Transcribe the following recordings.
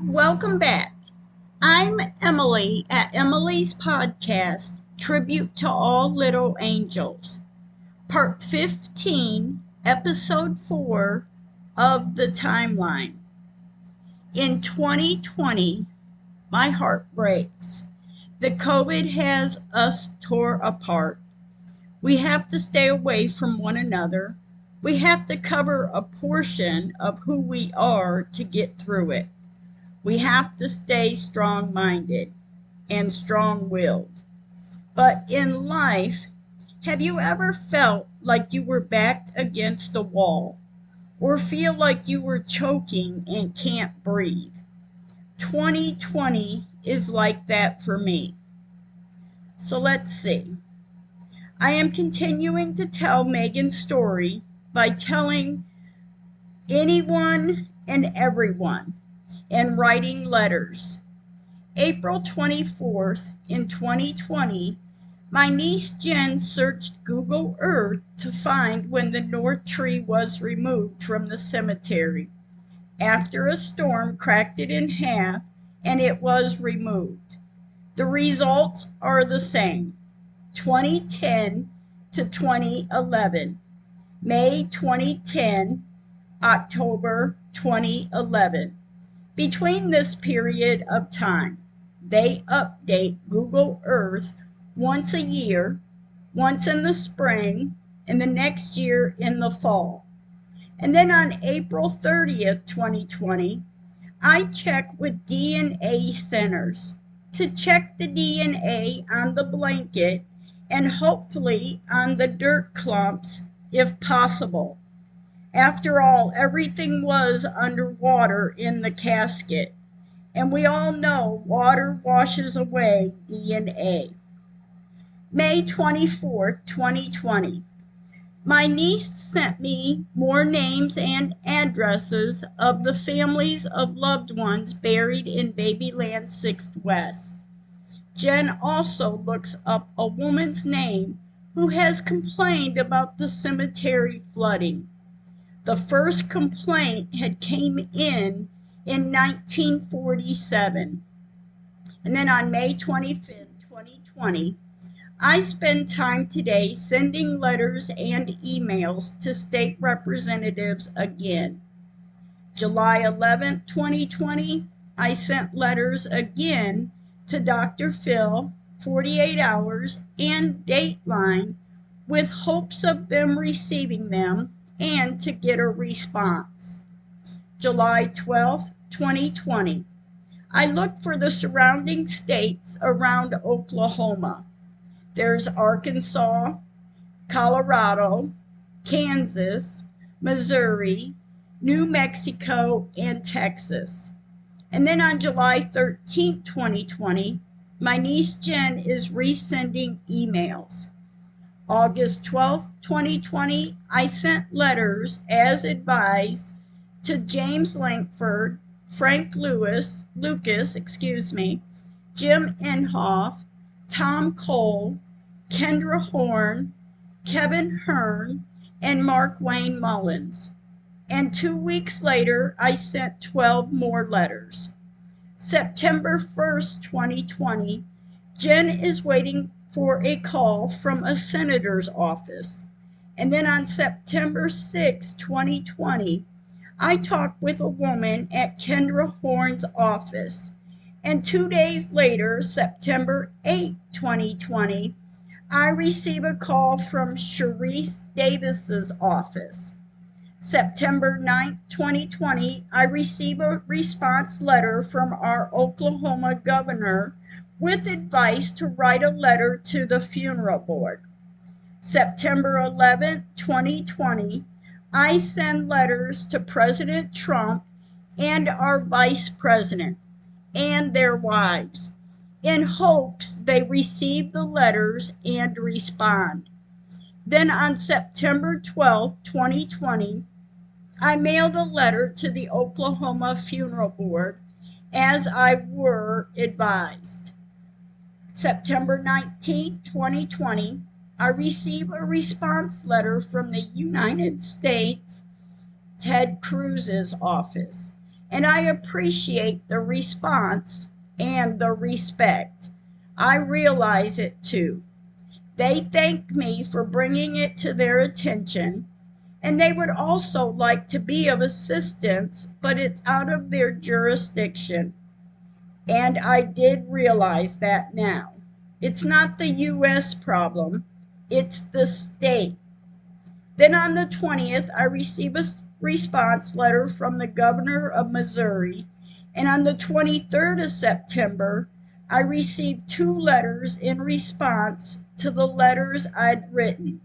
Welcome back. I'm Emily at Emily's podcast, Tribute to All Little Angels, Part 15, Episode 4 of the Timeline. In 2020, my heart breaks. The COVID has us tore apart. We have to stay away from one another. We have to cover a portion of who we are to get through it. We have to stay strong-minded and strong-willed. But in life, have you ever felt like you were backed against a wall or feel like you were choking and can't breathe? 2020 is like that for me. So let's see. I am continuing to tell Megan's story by telling anyone and everyone and writing letters. April 24th in 2020, my niece Jen searched Google Earth to find when the North Tree was removed from the cemetery. After a storm cracked it in half and it was removed. The results are the same. 2010 to 2011, May 2010, October 2011. Between this period of time, they update Google Earth once a year, once in the spring, and the next year in the fall. And then on April 30th, 2020, I check with DNA centers to check the DNA on the blanket and hopefully on the dirt clumps if possible. After all, everything was underwater in the casket, and we all know water washes away DNA. May 24th, 2020. My niece sent me more names and addresses of the families of loved ones buried in Babyland 6th West. Jen also looks up a woman's name who has complained about the cemetery flooding. The first complaint had came in 1947. And then on May 25th, 2020, I spend time today sending letters and emails to state representatives again. July 11th, 2020, I sent letters again to Dr. Phil, 48 Hours, and Dateline with hopes of them receiving them and to get a response. July 12th, 2020, I looked for the surrounding states around Oklahoma. There's Arkansas, Colorado, Kansas, Missouri, New Mexico, and Texas. And then on July 13th, 2020, my niece Jen is resending emails. August 12th, 2020, I sent letters as advised to James Langford, Frank Lucas, Jim Inhofe, Tom Cole, Kendra Horn, Kevin Hearn, and Mark Wayne Mullins. And 2 weeks later, I sent 12 more letters. September 1st, 2020, Jen is waiting for a call from a senator's office. And then on September 6, 2020, I talked with a woman at Kendra Horn's office. And 2 days later, September 8, 2020, I receive a call from Sharice Davis's office. September 9, 2020, I receive a response letter from our Oklahoma governor with advice to write a letter to the funeral board. September 11, 2020, I send letters to President Trump and our vice president and their wives in hopes they receive the letters and respond. Then on September 12, 2020, I mailed a letter to the Oklahoma Funeral Board as I were advised. September 19, 2020, I received a response letter from the United States Ted Cruz's office. and I appreciate the response and the respect. I realize it too. They thank me for bringing it to their attention, and they would also like to be of assistance, but it's out of their jurisdiction. And I did realize that now. It's not the U.S. problem, it's the state. Then on the 20th, I received a response letter from the governor of Missouri, and on the 23rd of September, I received 2 letters in response to the letters I'd written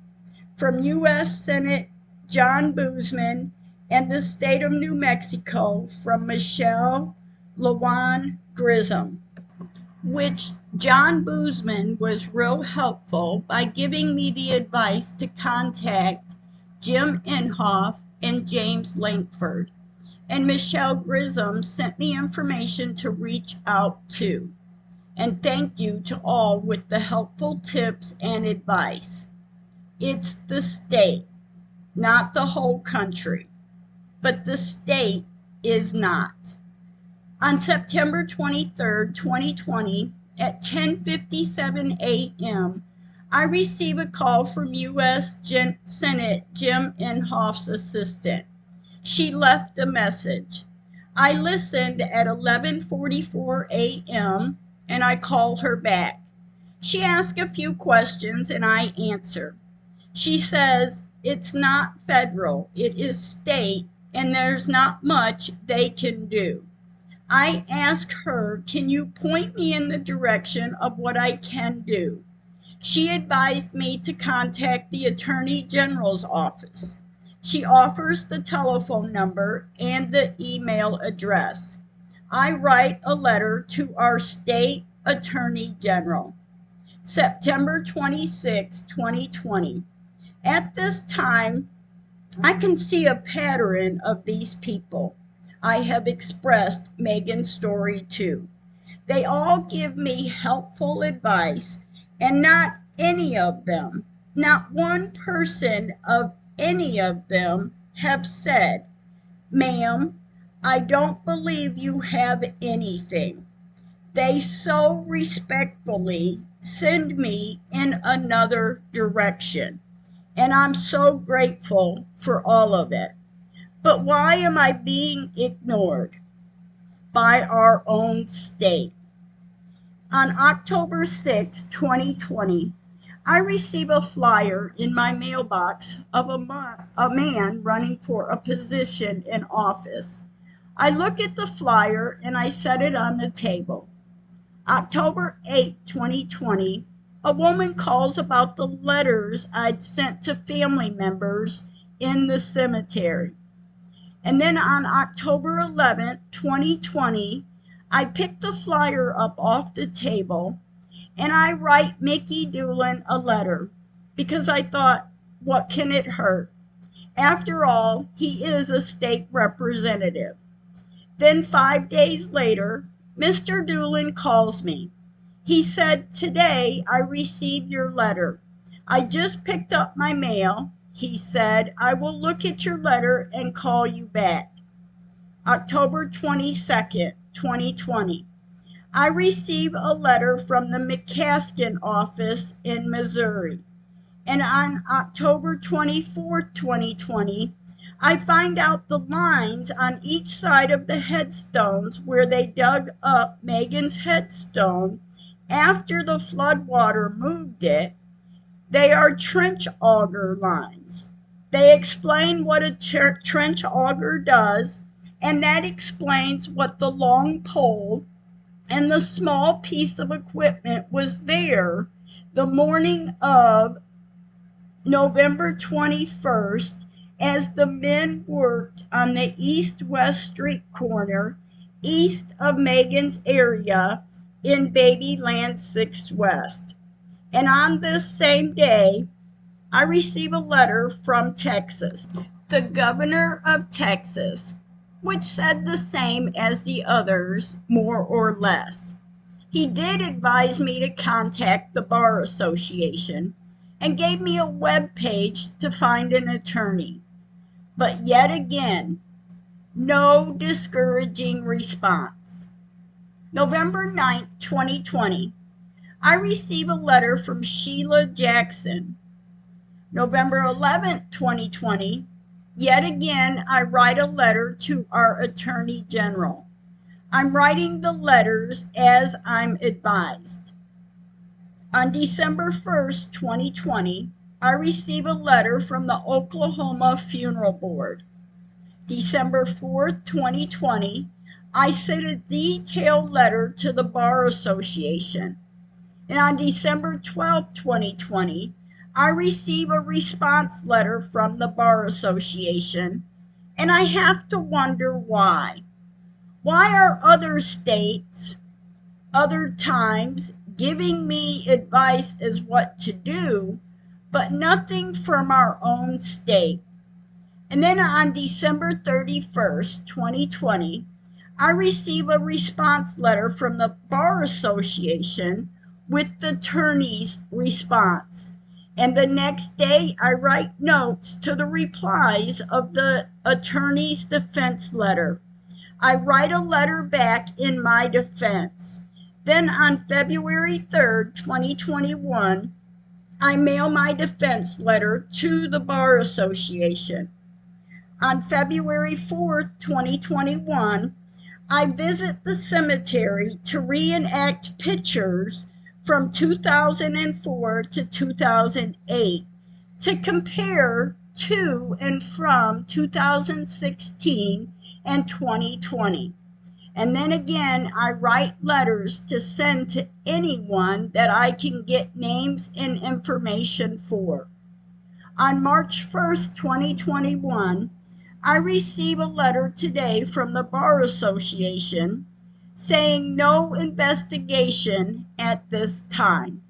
from U.S. Senate John Boozman and the state of New Mexico from Michelle Lujan Grisham, which John Boozman was real helpful by giving me the advice to contact Jim Inhofe and James Lankford, and Michelle Grisham sent me information to reach out to. And thank you to all with the helpful tips and advice. It's the state, not the whole country, but the state is not. On September 23rd, 2020, at 10:57 a.m., I received a call from U.S. Senate Jim Inhofe's assistant. She left a message. I listened at 11:44 a.m. and I called her back. She asked a few questions and I answered. She says it's not federal, it is state, and there's not much they can do. I asked her, can you point me in the direction of what I can do? She advised me to contact the Attorney General's office. She offers the telephone number and the email address. I write a letter to our state Attorney General. September 26, 2020. At this time, I can see a pattern of these people. I have expressed Megan's story too. They all give me helpful advice, and not any of them, not one person of any of them have said, ma'am, I don't believe you have anything. They so respectfully send me in another direction, and I'm so grateful for all of it. But why am I being ignored by our own state? On October 6, 2020, I received a flyer in my mailbox of a man running for a position in office. I look at the flyer and I set it on the table. October 8, 2020, a woman calls about the letters I'd sent to family members in the cemetery. And then on October 11, 2020, I picked the flyer up off the table and I write Mickey Doolin a letter because I thought, what can it hurt? After all, he is a state representative. Then 5 days later, Mr. Doolin calls me. He said, today I received your letter. I just picked up my mail. He said, I will look at your letter and call you back. October 22nd, 2020. I received a letter from the McCaskill office in Missouri. And on October 24th, 2020, I find out the lines on each side of the headstones where they dug up Megan's headstone after the floodwater moved it. They are trench auger lines. They explain what a trench auger does, and that explains what the long pole and the small piece of equipment was there the morning of November 21st as the men worked on the east-west street corner east of Megan's area in Babyland 6th West. And on this same day, I received a letter from Texas, the governor of Texas, which said the same as the others, more or less. He did advise me to contact the Bar Association and gave me a web page to find an attorney. But yet again, No discouraging response. November 9th, 2020. I receive a letter from Sheila Jackson. November 11th, 2020. Yet again, I write a letter to our Attorney General. I'm writing the letters as I'm advised. On December 1st, 2020, I receive a letter from the Oklahoma Funeral Board. December 4th, 2020, I sent a detailed letter to the Bar Association. And on December 12th, 2020, I receive a response letter from the Bar Association, and I have to wonder why. Why are other states, other times, giving me advice as what to do, but nothing from our own state? And then on December 31st, 2020, I receive a response letter from the Bar Association with the attorney's response. And the next day, I write notes to the replies of the attorney's defense letter. I write a letter back in my defense. Then on February 3rd, 2021, I mail my defense letter to the Bar Association. On February 4th, 2021, I visit the cemetery to reenact pictures from 2004 to 2008 to compare to and from 2016 and 2020. And then again, I write letters to send to anyone that I can get names and information for. On March 1st, 2021, I receive a letter today from the Bar Association saying no investigation at this time.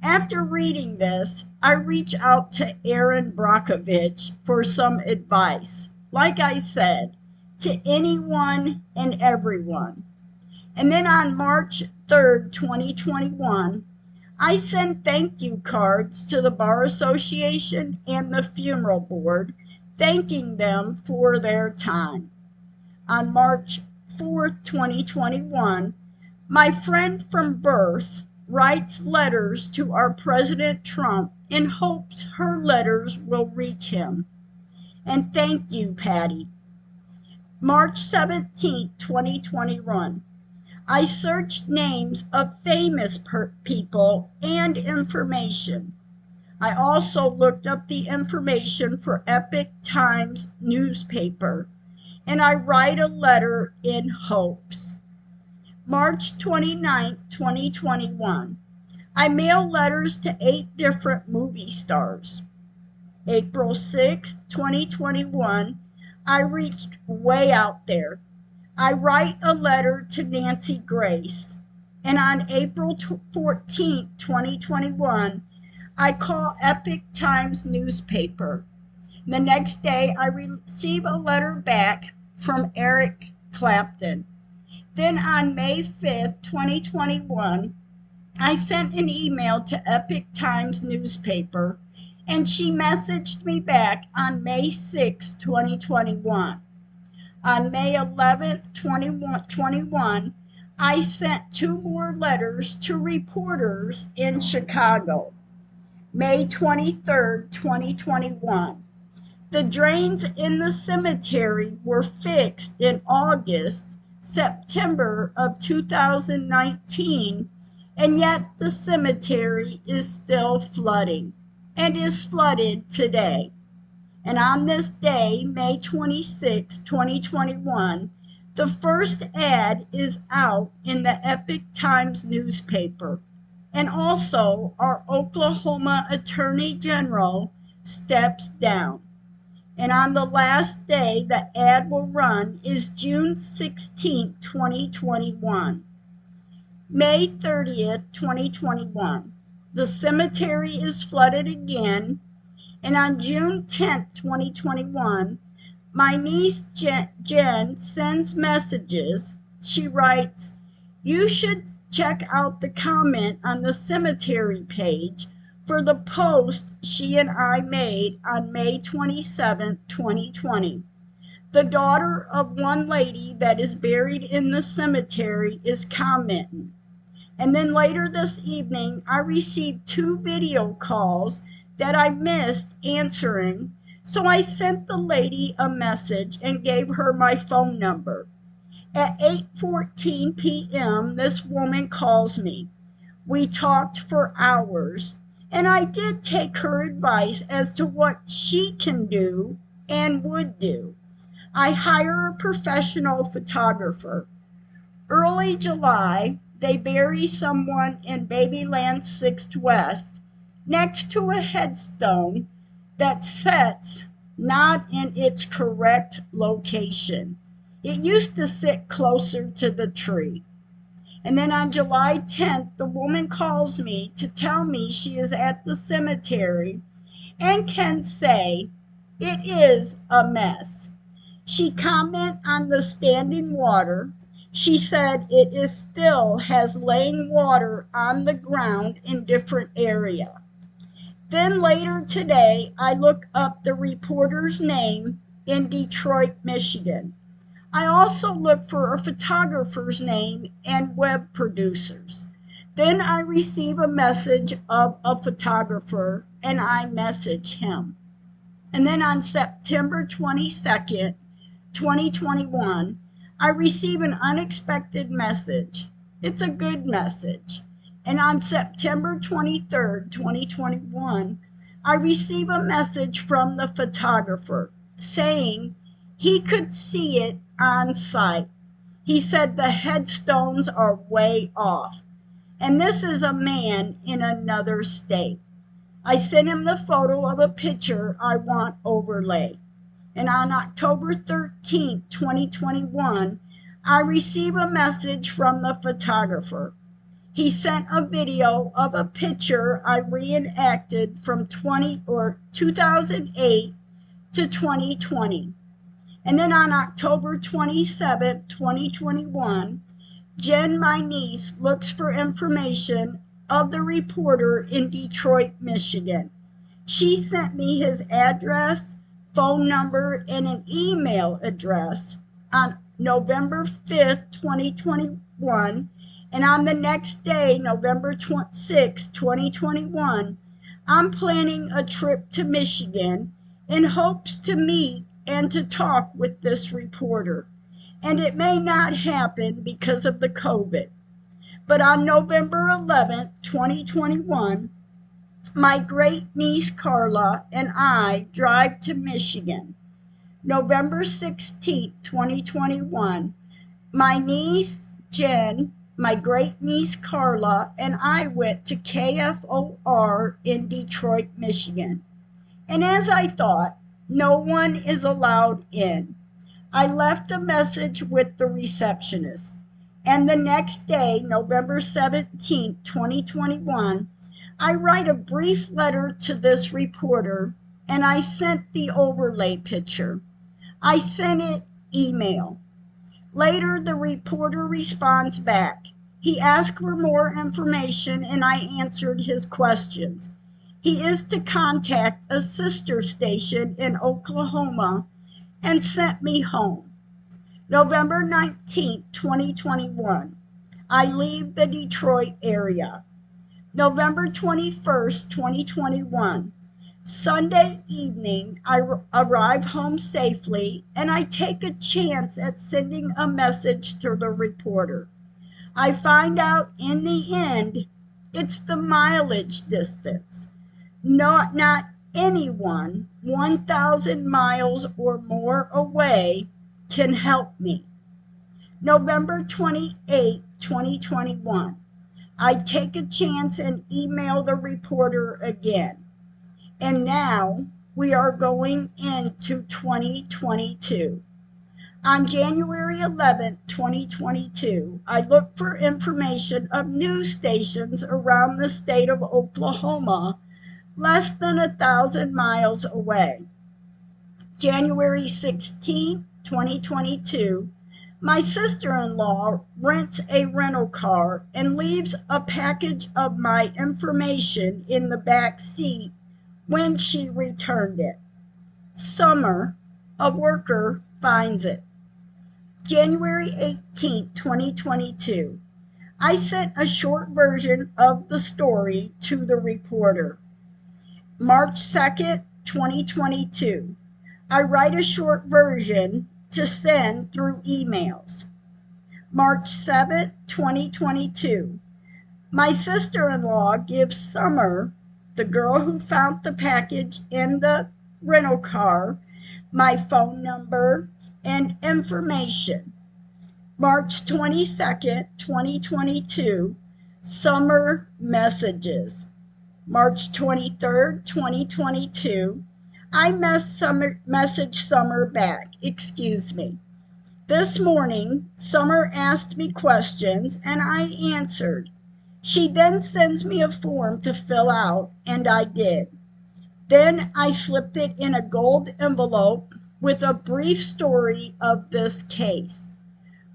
After reading this, I reach out to Erin Brockovich for some advice, like I said, to anyone and everyone. And then on March 3rd, 2021, I send thank you cards to the Bar Association and the Funeral Board, thanking them for their time. On March 4th, 2021, my friend from birth writes letters to our President Trump in hopes her letters will reach him. And thank you, Patty. March 17th, 2021. I searched names of famous people and information. I also looked up the information for Epoch Times newspaper, and I write a letter in hopes. March 29th, 2021. I mail letters to 8 different movie stars. April 6th, 2021. I reached way out there. I write a letter to Nancy Grace, and on April 14th, 2021, I call Epoch Times newspaper. The next day, I receive a letter back from Eric Clapton. Then on May 5th, 2021, I sent an email to Epoch Times newspaper, and she messaged me back on May 6th, 2021. On May 11th, 2021, I sent 2 more letters to reporters in Chicago. May 23rd, 2021. The drains in the cemetery were fixed in August, September of 2019, and yet the cemetery is still flooding and is flooded today. And on this day, May 26, 2021, the first ad is out in the Epoch Times newspaper. And also, our Oklahoma Attorney General steps down. And on the last day the ad will run is June 16, 2021. May 30th, 2021. The cemetery is flooded again. And on June 10th, 2021, my niece Jen sends messages. She writes, "You should check out the comment on the cemetery page for the post she and I made on May 27, 2020. The daughter of one lady that is buried in the cemetery is commenting. And then later this evening, I received 2 video calls that I missed answering, so I sent the lady a message and gave her my phone number. At 8:14 p.m., this woman calls me. We talked for hours, and I did take her advice as to what she can do and would do. I hire a professional photographer. Early July, they bury someone in Babyland 6th West next to a headstone that sits not in its correct location. It used to sit closer to the tree. And then on July 10th, the woman calls me to tell me she is at the cemetery and can say it is a mess. She commented on the standing water. She said it still has laying water on the ground in different areas. Then later today, I look up the reporter's name in Detroit, Michigan. I also look for a photographer's name and web producers. Then I receive a message of a photographer and I message him. And then on September 22nd, 2021, I receive an unexpected message. It's a good message. And on September 23rd, 2021, I receive a message from the photographer saying he could see it on site. He said the headstones are way off. And this is a man in another state. I sent him the photo of a picture I want overlay. And on October 13th, 2021, I received a message from the photographer. He sent a video of a picture I reenacted from 2008 to 2020. And then on October 27th, 2021, Jen, my niece, looks for information of the reporter in Detroit, Michigan. She sent me his address, phone number, and an email address on November 5th, 2021, and on the next day, November 6th, 2021, I'm planning a trip to Michigan in hopes to meet and to talk with this reporter. And it may not happen because of the COVID. But on November 11th, 2021, my great niece Carla and I drive to Michigan. November 16th, 2021, my niece Jen, my great niece Carla, and I went to KFOR in Detroit, Michigan. And as I thought, no one is allowed in. I left a message with the receptionist. And the next day, November 17th, 2021, I write a brief letter to this reporter and I sent the overlay picture. I sent it email. Later, the reporter responds back. He asked for more information and I answered his questions. He is to contact a sister station in Oklahoma and sent me home. November 19th, 2021, I leave the Detroit area. November 21st, 2021, Sunday evening, I arrive home safely and I take a chance at sending a message to the reporter. I find out in the end, it's the mileage distance. Not anyone 1,000 miles or more away can help me. November 28, 2021. I take a chance and email the reporter again. And now we are going into 2022. On January 11, 2022, I looked for information of news stations around the state of Oklahoma, less than 1,000 miles away. January 16, 2022, my sister-in-law rents a rental car and leaves a package of my information in the back seat when she returned it. Summer, a worker finds it. January 18, 2022. I sent a short version of the story to the reporter. March 2nd, 2022. I write a short version to send through emails. March 7th, 2022. My sister-in-law gives Summer, the girl who found the package in the rental car, my phone number and information. March 22nd, 2022. Summer messages. March 23rd, 2022. I message Summer back. Excuse me. This morning, Summer asked me questions and I answered. She then sends me a form to fill out, and I did. Then I slipped it in a gold envelope with a brief story of this case.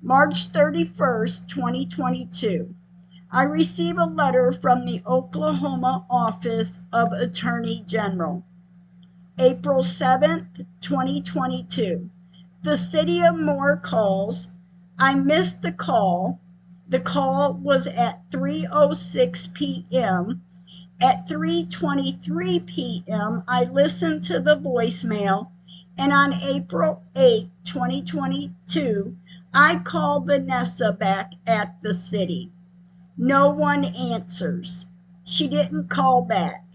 March 31st, 2022. I receive a letter from the Oklahoma Office of Attorney General. April 7th, 2022. The City of Moore calls. I missed the call. The call was at 3:06 p.m. At 3:23 p.m., I listened to the voicemail, and on April 8, 2022, I called Vanessa back at the city. No one answers. She didn't call back.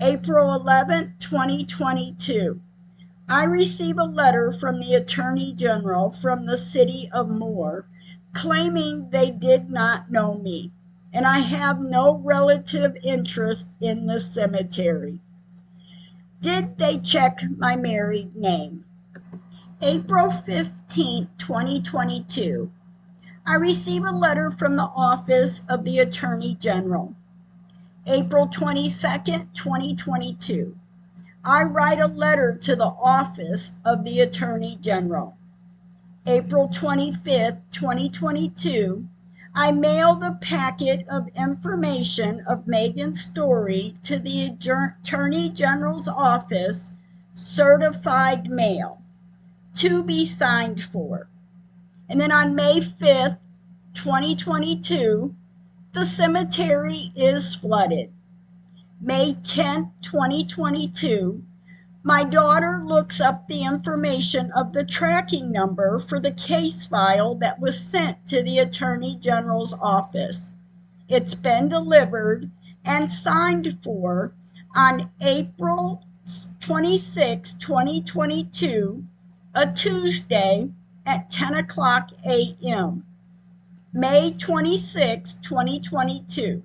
April 11, 2022. I receive a letter from the Attorney General from the City of Moore claiming they did not know me, and I have no relative interest in the cemetery. Did they check my married name? April 15, 2022. I receive a letter from the Office of the Attorney General. April 22nd, 2022. I write a letter to the Office of the Attorney General. April 25th, 2022, I mail the packet of information of Megan's story to the Attorney General's office, certified mail, to be signed for. And then on May 5th, 2022, the cemetery is flooded. May 10th, 2022, my daughter looks up the information of the tracking number for the case file that was sent to the Attorney General's office. It's been delivered and signed for on April 26, 2022, a Tuesday at 10 o'clock a.m. May 26, 2022.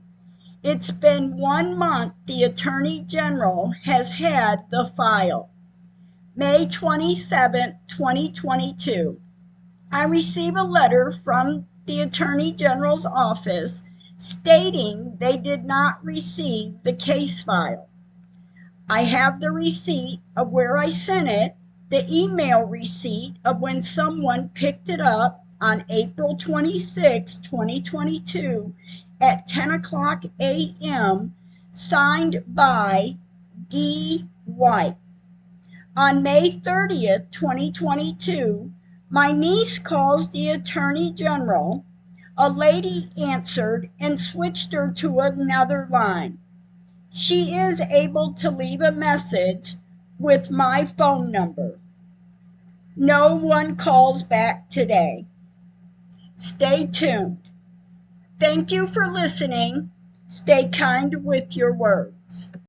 It's been 1 month the Attorney General has had the file. May 27, 2022. I receive a letter from the Attorney General's office stating they did not receive the case file. I have the receipt of where I sent it, the email receipt of when someone picked it up on April 26, 2022 at 10 o'clock a.m., signed by D. White. On May 30th, 2022, my niece calls the Attorney General. A lady answered and switched her to another line. She is able to leave a message with my phone number. No one calls back today. Stay tuned. Thank you for listening. Stay kind with your words.